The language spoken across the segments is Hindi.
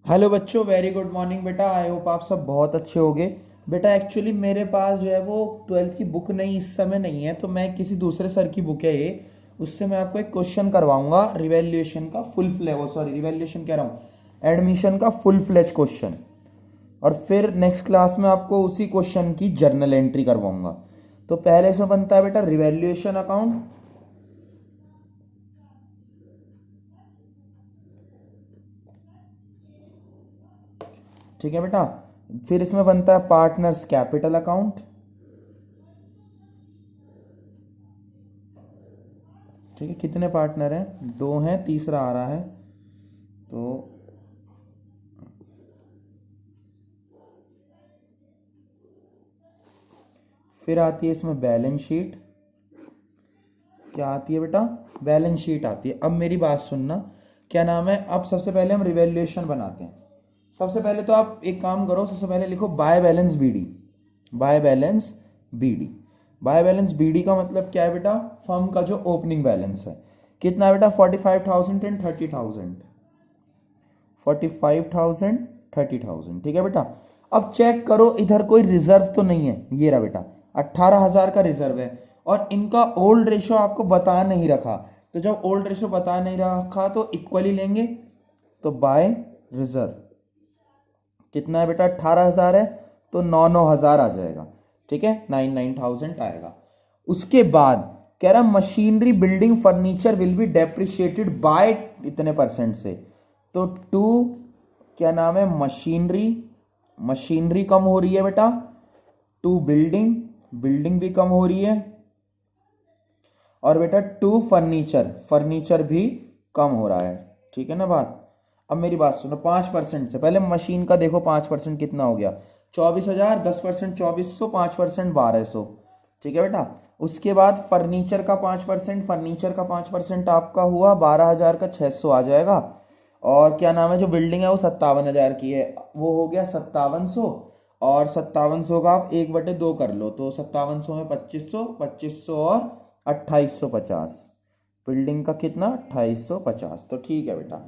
हेलो बच्चों, वेरी गुड मॉर्निंग बेटा। आई होप आप सब बहुत अच्छे होगे। बेटा एक्चुअली मेरे पास जो है वो ट्वेल्थ की बुक नहीं इस समय नहीं है, तो मैं किसी दूसरे सर की बुक है ये, उससे मैं आपको एक क्वेश्चन करवाऊंगा रिवैल्यूएशन का फुल फ्लेज, सॉरी रिवैल्यूएशन कह रहा हूँ, एडमिशन का फुल फ्लेज क्वेश्चन। और फिर नेक्स्ट क्लास में आपको उसी क्वेश्चन की जर्नल एंट्री करवाऊंगा। तो पहले इसमें बनता है बेटा रिवैल्यूएशन अकाउंट। ठीक है बेटा। फिर इसमें बनता है पार्टनर्स कैपिटल अकाउंट। ठीक है, कितने पार्टनर हैं? दो हैं, तीसरा आ रहा है। तो फिर आती है इसमें बैलेंस शीट। क्या आती है बेटा? बैलेंस शीट आती है। अब मेरी बात सुनना, क्या नाम है, अब सबसे पहले हम रिवैल्यूएशन बनाते हैं। सबसे पहले तो आप एक काम करो, सबसे पहले लिखो by balance BD. By balance BD. By balance BD का मतलब क्या है बेटा? फर्म का जो ओपनिंग बैलेंस है कितना है बेटा? 45,000 एंड 30,000। 45,000 30,000। ठीक है बेटा। अब चेक करो इधर कोई रिजर्व तो नहीं है। ये रहा बेटा, 18,000 का रिजर्व है। और इनका ओल्ड रेशो आपको बता नहीं रखा, तो जब ओल्ड रेशो बता नहीं रखा तो इक्वली लेंगे। तो बाय रिजर्व कितना है बेटा? 18,000 है, तो 9,000 आ जाएगा। ठीक है, 9,000 आएगा। उसके बाद कह रहा machinery building furniture will be depreciated by इतने परसेंट से। तो टू, क्या नाम है, मशीनरी। मशीनरी कम हो रही है बेटा। टू बिल्डिंग, बिल्डिंग भी कम हो रही है। और बेटा टू फर्नीचर, फर्नीचर भी कम हो रहा है। ठीक है ना बात? अब मेरी बात सुनो, 5% से पहले मशीन का देखो, 5% कितना हो गया? 24,000, 10% 2400, 5% 1200। ठीक है बेटा। उसके बाद फर्नीचर का 5%, फर्नीचर का 5% आपका हुआ 12,000 का 600 आ जाएगा। और क्या नाम है, जो बिल्डिंग है वो 57,000 की है, वो हो गया 5700। और 5700 का आप 1/2 कर लो, तो 5700 में 2500, 2500 और 2850। बिल्डिंग का कितना? 2850। तो ठीक है बेटा।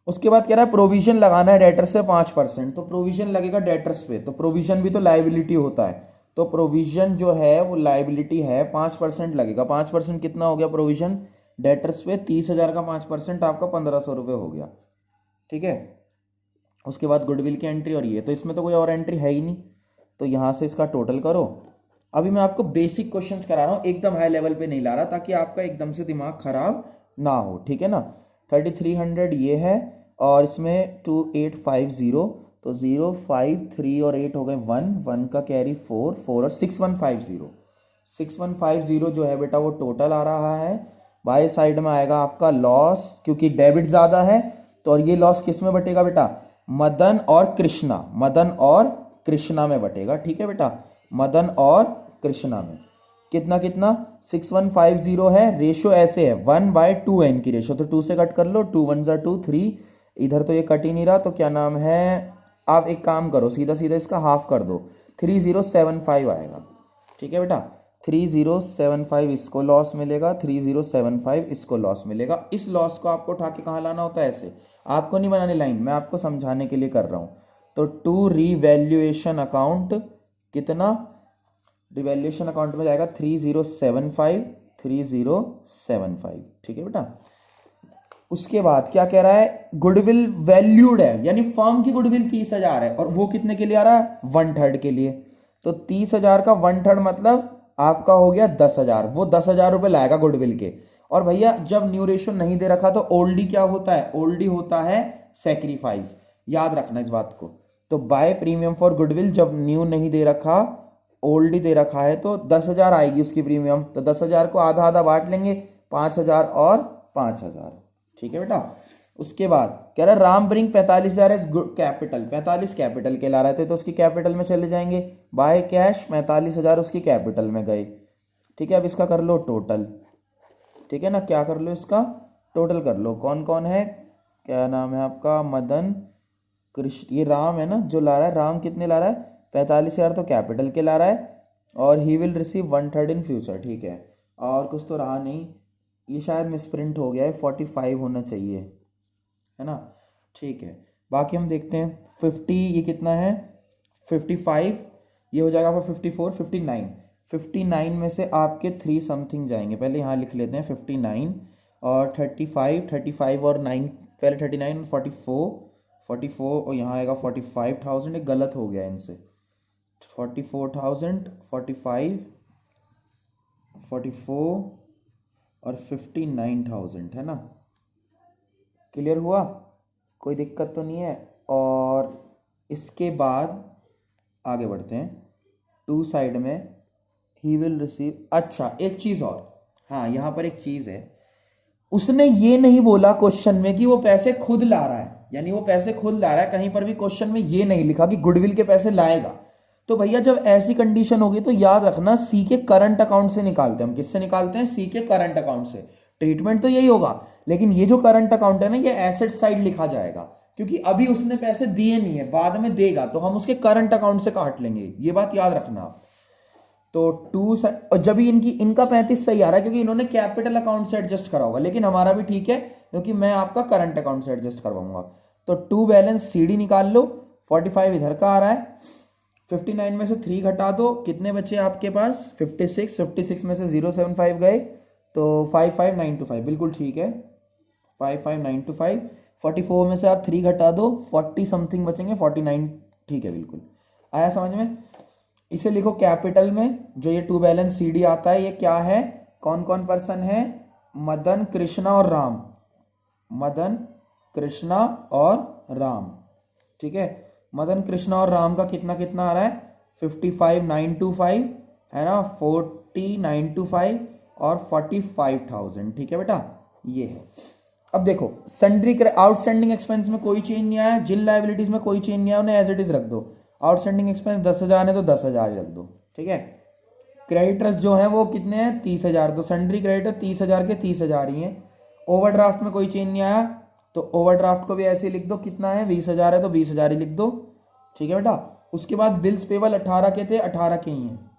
उसके बाद कह रहा है प्रोविजन लगाना है डेटर्स पे 5%, तो प्रोविजन लगेगा डेटर्स पे, तो प्रोविजन भी तो लाइबिलिटी होता है। तो प्रोविजन जो है वो लाइबिलिटी है, 5% लगेगा। 5% कितना हो गया प्रोविजन डेटर्स पे? 30,000 का 5% आपका 1,500 रुपये हो गया। ठीक है। उसके बाद गुडविल की एंट्री, और ये तो इसमें तो कोई और एंट्री है ही नहीं, तो यहाँ से इसका टोटल करो। अभी मैं आपको बेसिक क्वेश्चंस करा रहा हूँ, एकदम हाई लेवल पे नहीं ला रहा, ताकि आपका एकदम से दिमाग खराब ना हो। ठीक है ना? 3,300 ये है, और इसमें 2,850, तो 0, 5, 3 और 8 हो गए 1, 1 का कैरी 4, 4 और 6,150। 6,150 जो है बेटा वो टोटल आ रहा है। बाय साइड में आएगा आपका लॉस, क्योंकि डेबिट ज़्यादा है। तो और ये लॉस किस में बटेगा बेटा? मदन और कृष्णा, मदन और कृष्णा में बटेगा। ठीक है बेटा, मदन और कृष्णा में। कितना कितना? 6,150 है। रेशो ऐसे है 1/2n की रेशो, तो 2 से कट कर लो, 2 1 2 3। इधर तो ये कट ही नहीं रहा, तो क्या नाम है, आप एक काम करो, सीधा सीधा इसका हाफ कर दो, 3,075 आएगा। ठीक है बेटा, 3,075 इसको लॉस मिलेगा, 3,075 इसको लॉस मिलेगा। इस लॉस को आपको उठा के कहाँ लाना होता है? ऐसे आपको नहीं बनानी लाइन, मैं आपको समझाने के लिए कर रहा हूँ। तो टू रिवैल्यूएशन अकाउंट कितना? रिवैल्यूएशन अकाउंट में जाएगा 3,075, 3,075। ठीक है बेटा। उसके बाद क्या कह रहा है? गुडविल वैल्यूड है, यानी फर्म की गुडविल 30,000 है, और वो कितने के लिए आ रहा है? 1/3 के लिए। तो 30,000 का 1/3 मतलब आपका हो गया 10,000। वो 10,000 रुपये लाएगा गुडविल के। और भैया जब न्यू रेशो नहीं दे रखा, तो ओल्डी क्या होता है? ओल्डी होता है सेक्रीफाइस। याद रखना इस बात को। तो बाय प्रीमियम फॉर गुडविल, जब न्यू नहीं दे रखा, ओल्ड ही दे रखा है, तो 10,000 आएगी उसकी प्रीमियम। तो 10,000 को आधा आधा बांट लेंगे, 5,000 और 5,000। ठीक है बेटा। उसके बाद कह रहा है Ram bring 45,000 as capital, 45 capital के ला रहे थे, तो उसकी कैपिटल में चले जाएंगे। बाय कैश 45,000 उसकी कैपिटल में गए। ठीक है, अब इसका कर लो टोटल। ठीक है ना, क्या कर लो, इसका टोटल कर लो। कौन कौन है? क्या नाम है आपका? मदन, कृष्ण, ये राम है ना जो ला रहा है। राम कितने ला रहा है? 45,000 तो कैपिटल के ला रहा है, और he will receive 1/3 in future. ठीक है, और कुछ तो रहा नहीं, ये शायद मिसप्रिंट हो गया है, 45 होना चाहिए, है ना? ठीक है। बाकी हम देखते हैं 50, ये कितना है 55, ये हो जाएगा आपका 54, 59, 59 में से आपके 3 समथिंग जाएंगे, पहले यहाँ लिख लेते हैं 59 और 35, 35 और 9, पहले 39 और 44, 44 और यहाँ आएगा 45,000, एक गलत हो गया इनसे, 44,000, 45, 44 और 59,000 है ना। क्लियर हुआ, कोई दिक्कत तो नहीं है। और इसके बाद आगे बढ़ते हैं, टू साइड में ही विल रिसीव, अच्छा एक चीज और, हाँ यहाँ पर एक चीज है, उसने ये नहीं बोला क्वेश्चन में कि वो पैसे खुद ला रहा है, यानी वो पैसे खुद ला रहा है, कहीं पर भी क्वेश्चन में ये नहीं लिखा कि गुडविल के पैसे लाएगा। तो भैया जब ऐसी कंडीशन होगी तो याद रखना सी के करंट अकाउंट से निकालते हैं हम, किससे निकालते हैं, सी के करंट अकाउंट से। ट्रीटमेंट तो यही होगा, लेकिन ये जो करंट अकाउंट है ना, ये एसेट साइड लिखा जाएगा, क्योंकि अभी उसने पैसे दिए नहीं है, बाद में देगा तो हम उसके करंट अकाउंट से काट लेंगे, ये बात याद रखना आप। तो और जब भी इनका 35 सही आ रहा है क्योंकि इन्होंने कैपिटल अकाउंट से एडजस्ट करा होगा, लेकिन हमारा भी ठीक है क्योंकि मैं आपका करंट अकाउंट से एडजस्ट करवाऊंगा। तो टू बैलेंस सीडी निकाल लो, 45 इधर का आ रहा है, 59 में से 3 घटा दो, कितने बचे आपके पास 56, 56 में से 075 गए तो 55925, बिल्कुल ठीक है 55925। 44 में से आप 3 घटा दो, 40 समथिंग बचेंगे, 49, ठीक है बिल्कुल आया समझ में। इसे लिखो कैपिटल में, जो ये टू बैलेंस सीडी आता है ये क्या है, कौन कौन पर्सन है, मदन कृष्णा और राम, मदन कृष्णा और राम, ठीक है। मदन कृष्णा और राम का कितना कितना आ रहा है 55,925 है ना, 40,925 और 45,000, ठीक है बेटा ये है। अब देखो सन्ड्री आउटस्टैंडिंग एक्सपेंस में कोई चेंज नहीं आया, जिल लाइबिलिटीज में कोई चेंज नहीं आया, उन्हें एज इट इज रख दो। आउटस्टैंडिंग एक्सपेंस 10,000 है तो 10,000 ही रख दो, ठीक है। क्रेडिटर्स जो है वो कितने हैं 30,000, तो सन्ड्री क्रेडिटर 30,000 के 30,000 ही हैं। ओवरड्राफ्ट में कोई चेंज नहीं आया तो ओवरड्राफ्ट को भी ऐसे ही लिख दो, कितना है 20,000 है तो 20,000 ही लिख दो, ठीक है बेटा। उसके बाद बिल्स पेबल 18 के थे, 18 के ही हैं,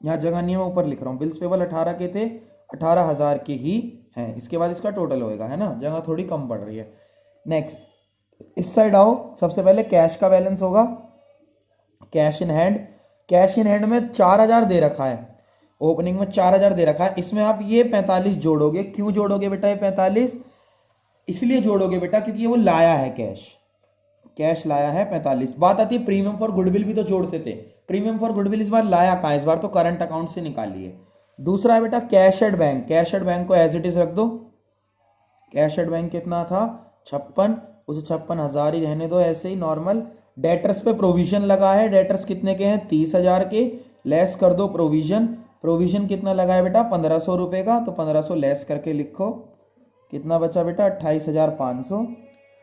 यहाँ जगह नहीं है मैं ऊपर लिख रहा हूँ, बिल्स पेबल 18 के थे, 18,000 के ही हैं। इसके बाद इसका टोटल होएगा है ना, जगह थोड़ी कम पड़ रही है। नेक्स्ट इस साइड आओ, सबसे पहले कैश का बैलेंस होगा, cash in hand, cash in hand में 4,000 दे रखा है, ओपनिंग में 4,000 दे रखा है, इसमें आप ये 45 जोड़ोगे, क्यों जोड़ोगे बेटा ये 45, इसलिए जोड़ोगे बेटा क्योंकि ये वो लाया है कैश, कैश लाया है 45। बात आती है प्रीमियम फॉर गुडविल भी तो जोड़ते थे, प्रीमियम फॉर गुडविल इस बार लाया कहां, इस बार तो करंट अकाउंट से निकालिए। दूसरा है बेटा cash at bank, cash at bank को एज इट इज रख दो, कैश एट बैंक कितना था 56, उसे 56,000 ही रहने दो ऐसे ही नॉर्मल। डेटर्स पे प्रोविजन लगा है, डेटर्स कितने के हैं 30,000 के, लेस कर दो प्रोविजन, प्रोविजन कितना लगा है बेटा 1,500 रुपए का, तो 1,500 लेस करके लिखो, कितना बचा बेटा 28,500,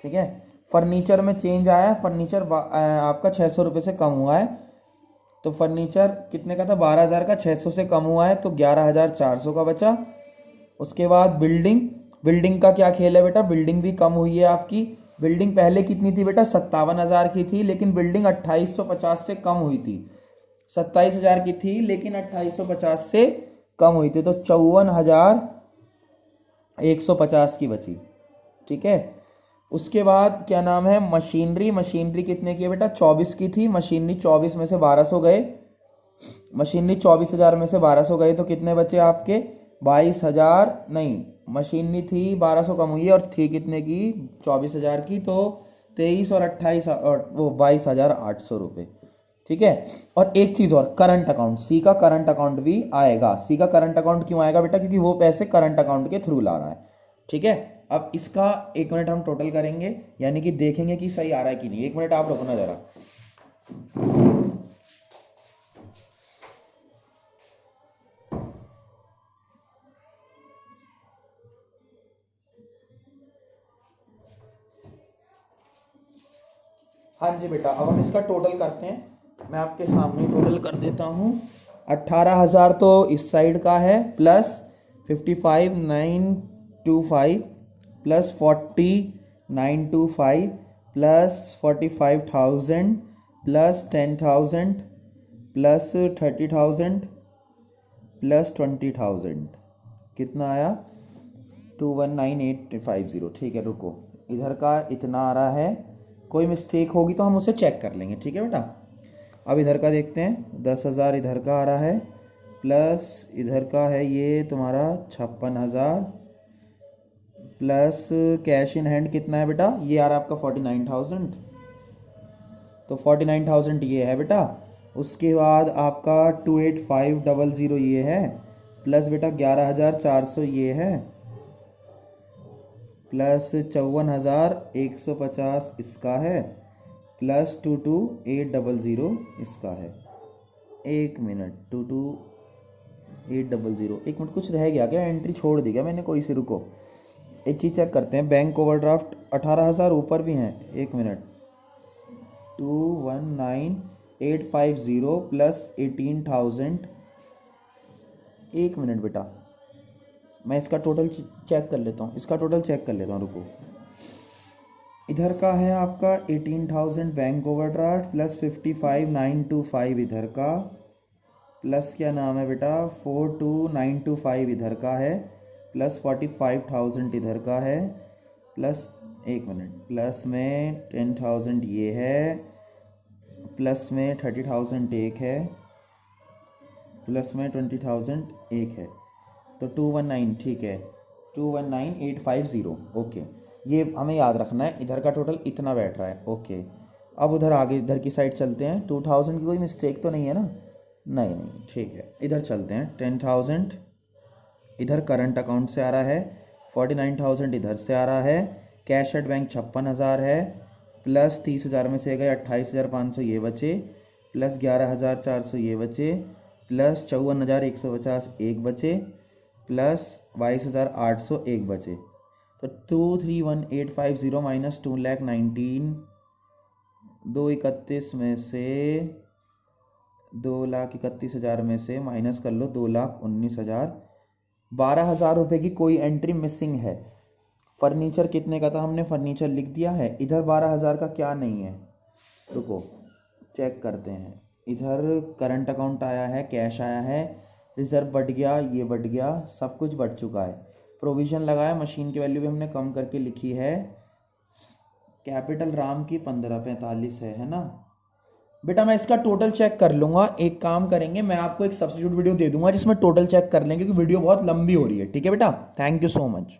ठीक है। फर्नीचर में चेंज आया, फर्नीचर आपका 600 रुपये से कम हुआ है, तो फर्नीचर कितने का था 12,000 का, 600 से कम हुआ है तो 11,400 का बचा। उसके बाद बिल्डिंग, बिल्डिंग का क्या खेल है बेटा, बिल्डिंग भी कम हुई है आपकी, बिल्डिंग पहले कितनी थी बेटा 57,000 की थी, लेकिन बिल्डिंग 2850 से कम हुई थी, 27,000 की थी लेकिन 2850 से कम हुई थी, तो 54,150 की बची, ठीक है। उसके बाद क्या नाम है मशीनरी, मशीनरी कितने की है बेटा 24 की थी, मशीनरी 24 में से 1,200 गए, मशीनरी 24,000 में से 1,200 गए तो कितने बचे आपके 22,000, नहीं मशीनरी थी 1,200 कम हुई है और थी कितने की 24,000 की, तो 23 और 28 और वो 22,800 रुपये, ठीक है। और एक चीज और, करंट अकाउंट, सी का करंट अकाउंट भी आएगा। सी का करंट अकाउंट क्यों आएगा बेटा, क्योंकि वो पैसे करंट अकाउंट के थ्रू ला रहा है, ठीक है। अब इसका 1 मिनट हम टोटल करेंगे, यानी कि देखेंगे कि सही आ रहा है कि नहीं, 1 मिनट आप रुकना जरा। हाँ जी बेटा, अब हम इसका टोटल करते हैं, मैं आपके सामने टोटल कर देता हूँ। 18,000 तो इस साइड का है, plus 55,925 plus 40,925 plus 45,000 plus 10,000 plus 30,000 plus 20,000, कितना आया 21,9,850, ठीक है। रुको, इधर का इतना आ रहा है, कोई मिस्टेक होगी तो हम उसे चेक कर लेंगे, ठीक है बेटा। अब इधर का देखते हैं, 10,000 इधर का आ रहा है, प्लस इधर का है ये तुम्हारा 56,000, प्लस कैश इन हैंड कितना है बेटा, ये आ रहा है आपका 49,000, तो 49,000 ये है बेटा। उसके बाद आपका 28500 ये है, प्लस बेटा 11,400 ये है, प्लस 54,150 इसका है, प्लस 22,800 इसका है। 1 मिनट, 22,800, 1 मिनट, कुछ रह गया क्या, एंट्री छोड़ दी क्या मैंने कोई सी, रुको एक चीज़ चेक करते हैं। बैंक ओवरड्राफ्ट 18,000 ऊपर भी हैं, 1 मिनट, 219,850 प्लस 18,000, 1 मिनट बेटा, मैं इसका टोटल चेक कर लेता हूँ, इसका टोटल चेक कर लेता हूँ, रुको। इधर का है आपका 18,000 बैंक ओवरड्राफ्ट, प्लस 55,925 इधर का, प्लस क्या नाम है बेटा 42,925 इधर का है, प्लस 45,000 इधर का है, प्लस 1 मिनट, प्लस में 10,000 ये है, प्लस में 30,000 एक है, प्लस में 20,000 एक है, तो 219, ठीक है, 219,850, ओके। ये हमें याद रखना है, इधर का टोटल इतना बैठ रहा है, ओके। अब उधर आगे इधर की साइड चलते हैं, 2,000 की कोई मिस्टेक तो नहीं है ना, नहीं नहीं, ठीक है। इधर चलते हैं, 10,000 इधर करंट अकाउंट से आ रहा है, 49,000 इधर से आ रहा है, कैश एट बैंक 56,000 है, प्लस 30,000 में से गए 28,500 ये बचे, प्लस 11,400 ये बचे, प्लस 54,150 एक बचे, प्लस 22,800 एक बचे, तो 231,850 माइनस 2,19,000, 231 में से 2,31,000 में से माइनस कर लो 2,19,000, 12,000 रुपये की कोई एंट्री मिसिंग है। फर्नीचर कितने का था, हमने फर्नीचर लिख दिया है। इधर 12,000 का क्या नहीं है, रुको चेक करते हैं। इधर करंट अकाउंट आया है, कैश आया है, रिजर्व बढ़ गया, ये बढ़ गया, सब कुछ बढ़ चुका है। प्रोविज़न लगाया, मशीन की वैल्यू भी हमने कम करके लिखी है, कैपिटल राम की 1545 है ना बेटा। मैं इसका टोटल चेक कर लूँगा, एक काम करेंगे, मैं आपको एक सब्स्टिट्यूट वीडियो दे दूंगा जिसमें टोटल चेक कर लेंगे, क्योंकि वीडियो बहुत लंबी हो रही है, ठीक है बेटा। Thank you so much.